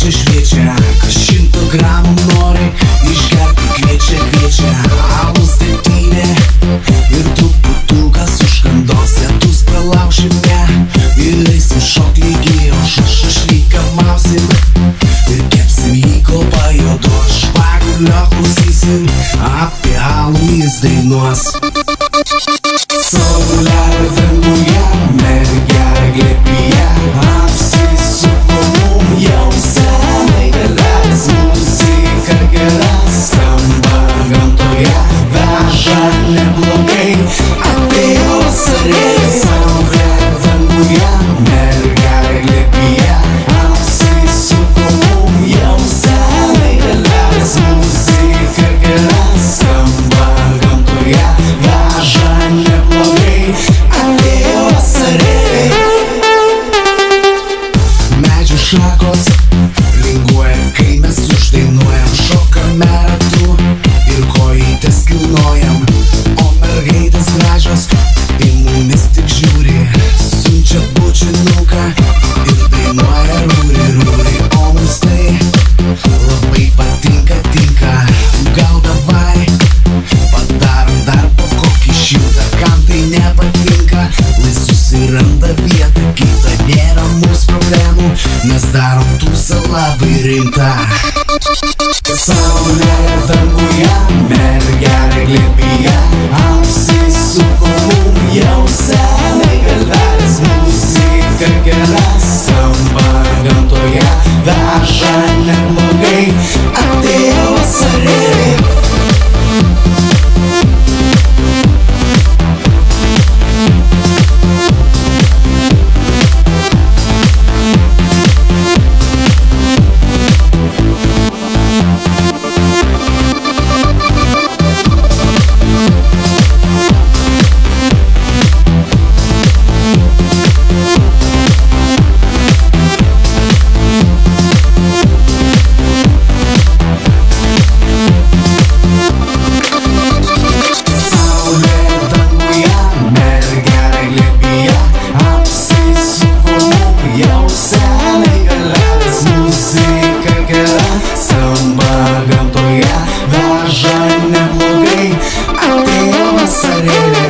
Šviečia, kas 100 gramų nori išgerti, kviečia alus degtinė ir truputukas užkandos, lietus pralaušime ir eisim šok lygiai, o šašlyką mausim ir kepsim jį kol pajuodo, špagulio klausysim, apie alų jis dainuos. Saulelė danguje, mergelė glėbyje, apsisuko mum jau senai vėlės, muzika gera skamba gamtoje, veža neblogai, atėjo vasarėlė. Saulelė danguje, mergelė glėbyje, apsisuko mum jau senai vėlės, muzika gera skamba gamtoje, veža neblogai, atėjo vasarėlė. Medžių šakos linguoja, kai mes uždainuojam, šokame ratu ir kojytes kilnojam, o mergaitės gražios į mumis tik žiūri, siunčia bučinuką ir dainuoja rūri, rūri, o mums tai labai patinka, tinka. Gal davai padarom dar po kokį šiltą, kam tai nepatinka, lai susiranda vietą kitą, nėra mūsų problemų, mes darom tūsą labai rimtą. Saulelė danguje, mergelė glėbyje, apsisuko mum jau senai galvelės, muzika gera skamba gamtoje, veža neblogai, atėjo vasarėlė. Skamba gamtoje, veža neblogai, atėjo vasarėlė.